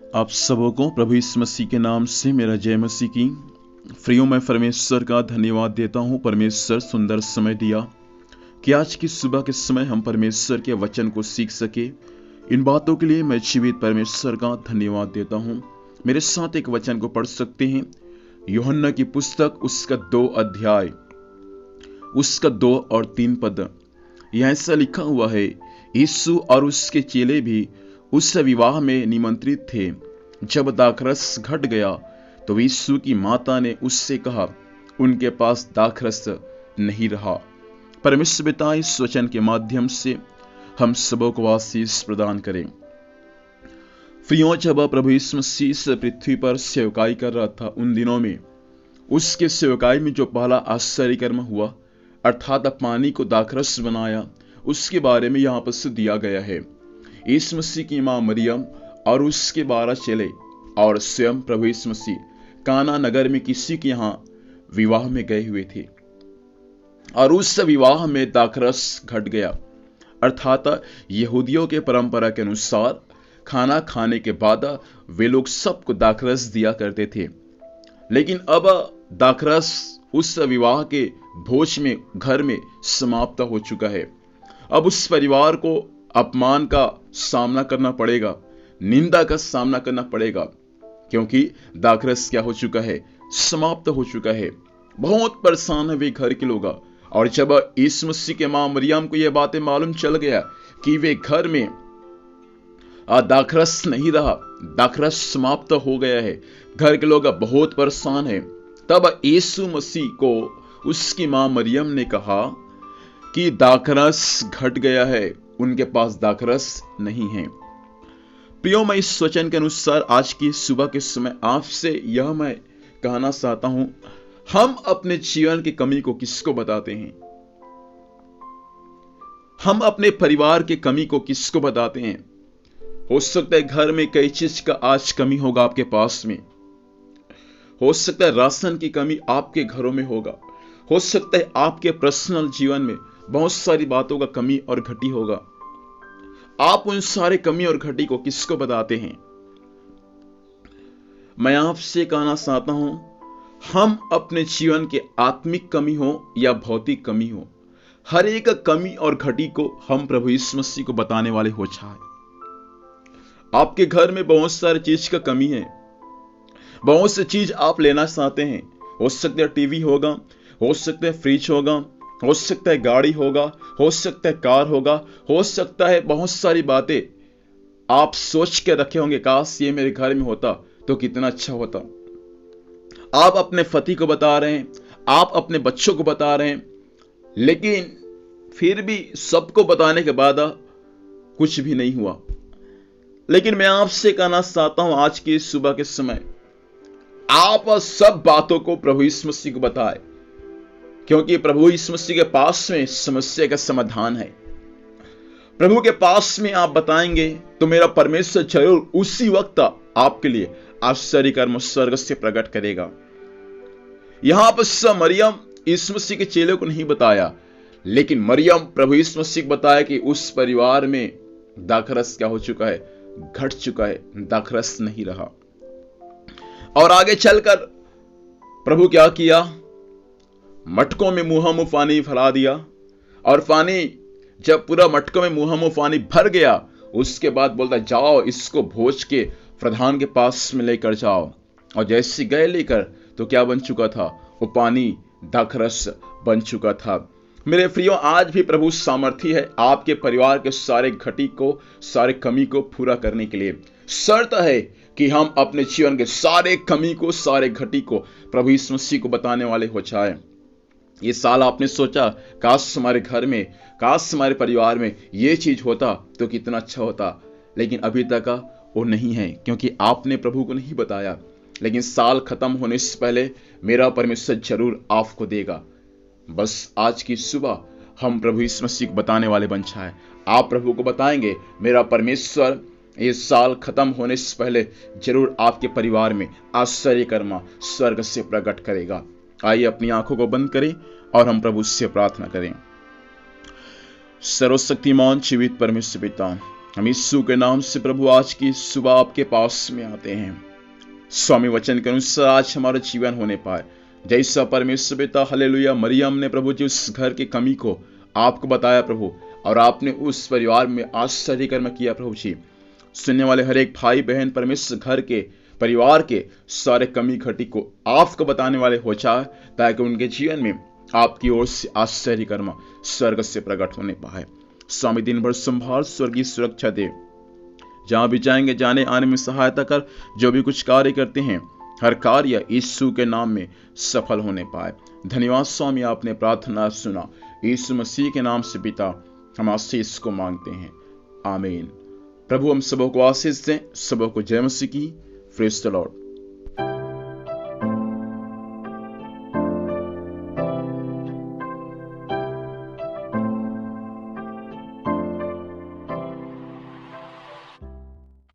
आप सबों को प्रभु यीशु मसीह के नाम से मेरा जय मसीह की। फ्रियो मैं परमेश्वर का धन्यवाद देता हूँ। परमेश्वर सुंदर समय दिया कि आज की सुबह के समय हम परमेश्वर के वचन को सीख सके। इन बातों के लिए मैं जीवित परमेश्वर का धन्यवाद देता हूँ। मेरे साथ एक वचन को पढ़ सकते हैं, यूहन्ना की पुस्तक उसका 2 अध्याय उसका 2 और 3 पद। यह ऐसा लिखा हुआ है, यीशु और उसके चेले भी उस विवाह में निमंत्रित थे। जब दाखरस घट गया तो यीशु की माता ने उससे कहा, उनके पास दाखरस नहीं रहा। परमेश्वर पिता इस वचन के माध्यम से हम सबों को आशीष प्रदान करें। प्रियो, जब प्रभु यीशु मसीह इस पृथ्वी पर सेवकाई कर रहा था, उन दिनों में उसके सेवकाई में जो पहला आश्चर्य कर्म हुआ अर्थात पानी को दाखरस बनाया, उसके बारे में यहाँ पर दिया गया है। यीशु मसीह की मां मरियम और उसके 12 चेले और स्वयं प्रभु यीशु मसीह काना नगर में किसी के यहाँ विवाह में गए हुए थे और उस विवाह में दाखरस घट गया। अर्थात यहूदियों के परंपरा के अनुसार खाना खाने के बाद वे लोग सबको दाखरस दिया करते थे, लेकिन अब दाखरस उस विवाह के भोज में घर में समाप्त हो चुका है। अब उस परिवार को अपमान का सामना करना पड़ेगा, निंदा का सामना करना पड़ेगा, क्योंकि दाखरस क्या हो चुका है, समाप्त हो चुका है। बहुत परेशान है वे घर के लोग। और जब यीशु मसीह के मां मरियम को यह बातें मालूम चल गया कि वे घर में दाखरस नहीं रहा, दाखरस समाप्त हो गया है, घर के लोग बहुत परेशान हैं, तब यीशु मसीह को उसकी मां मरियम ने कहा कि दाखरस घट गया है, उनके पास दाखरस नहीं है। प्रियो, मैं इस वचन के अनुसार आज की सुबह के समय आपसे यह मैं कहना चाहता हूं, हम अपने जीवन की कमी को किसको बताते हैं? हम अपने परिवार की कमी को किसको बताते हैं? हो सकता है घर में कई चीज का आज कमी होगा आपके पास में, हो सकता है राशन की कमी आपके घरों में होगा, हो सकता है आपके पर्सनल जीवन में बहुत सारी बातों का कमी और घटी होगा। आप उन सारे कमी और घटी को किसको बताते हैं? मैं आपसे कहना चाहता हूं, हम अपने जीवन के आत्मिक कमी हो या भौतिक कमी हो, हर एक कमी और घटी को हम प्रभु यीशु मसीह को बताने वाले हो जाए। आपके घर में बहुत सारी चीज का कमी है, बहुत सी चीज आप लेना चाहते हैं, हो सकता है टीवी होगा, हो सकता है फ्रिज होगा, हो सकता है गाड़ी होगा, हो सकता है कार होगा, हो सकता है बहुत सारी बातें आप सोच के रखे होंगे, काश ये मेरे घर में होता तो कितना अच्छा होता। आप अपने पति को बता रहे हैं, आप अपने बच्चों को बता रहे हैं, लेकिन फिर भी सबको बताने के बाद कुछ भी नहीं हुआ। लेकिन मैं आपसे कहना चाहता हूं, आज की सुबह के समय आप सब बातों को प्रभु यीशु मसीह को बताएं, क्योंकि प्रभु यीशु मसीह के पास में समस्या का समाधान है। प्रभु के पास में आप बताएंगे तो मेरा परमेश्वर जरूर उसी वक्त आपके लिए आश्चर्य कर्म स्वर्ग से प्रकट करेगा। यहां पर मरियम यीशु मसीह के चेले को नहीं बताया, लेकिन मरियम प्रभु यीशु मसीह को बताया कि उस परिवार में दाखरस क्या हो चुका है, घट चुका है, दाखरस नहीं रहा। और आगे चलकर प्रभु क्या किया, मटकों में मुंह पानी भरा दिया, और पानी जब पूरा मटकों में मुंह पानी भर गया, उसके बाद बोलता जाओ इसको भोज के प्रधान के पास में लेकर जाओ। और जैसे गए लेकर तो क्या बन चुका था, वो पानी दाखरस बन चुका था। मेरे प्रियो, आज भी प्रभु सामर्थी है आपके परिवार के सारे घटी को, सारे कमी को पूरा करने के लिए। शर्त है कि हम अपने जीवन के सारे कमी को, सारे घटी को प्रभु यीशु मसीह को बताने वाले हो जाए। ये साल आपने सोचा काश हमारे घर में, काश हमारे परिवार में ये चीज होता तो कितना अच्छा होता, लेकिन अभी तक वो नहीं है, क्योंकि आपने प्रभु को नहीं बताया। लेकिन साल खत्म होने से पहले मेरा परमेश्वर जरूर आपको देगा। बस आज की सुबह हम प्रभु यीशु मसीह को बताने वाले बन जाए। आप प्रभु को बताएंगे, मेरा परमेश्वर ये साल खत्म होने से पहले जरूर आपके परिवार में आश्चर्य कर्म स्वर्ग से प्रकट करेगा। आइए अपनी आंखों को बंद करें और हम प्रभु से प्रार्थना करें। सर्वशक्तिमान जीवित परमेश्वर पिता, हम यीशु के नाम से प्रभु आज की सुबह आपके पास में आते हैं। स्वामी वचन के अनुसार आज हमारा जीवन होने पाए। जैसा परमेश्वर पिता हालेलुया मरियम ने प्रभु जी उस घर की कमी को आपको बताया प्रभु, और आपने उस परिवार में आश्चर्य कर्म किया प्रभु जी। सुनने वाले हर एक भाई बहन परमेश्वर घर के परिवार के सारे कमी घटी को आपको बताने वाले हो जाए, ताकि उनके जीवन में आपकी ओर से आश्चर्य कर्म स्वर्ग से प्रकट होने पाए। स्वामी दिन भर संभाल, स्वर्गीय सुरक्षा दे, जहां भी जाएंगे जाने आने में सहायता कर। जो भी कुछ कार्य करते हैं हर कार्य यीशु के नाम में सफल होने पाए। धन्यवाद स्वामी, आपने प्रार्थना सुना। यीशु मसीह के नाम से पिता हम आशीष को मांगते हैं, आमीन। प्रभु हम सबों को आशीष दें, सबों को जय मसीह की। Praise the Lord.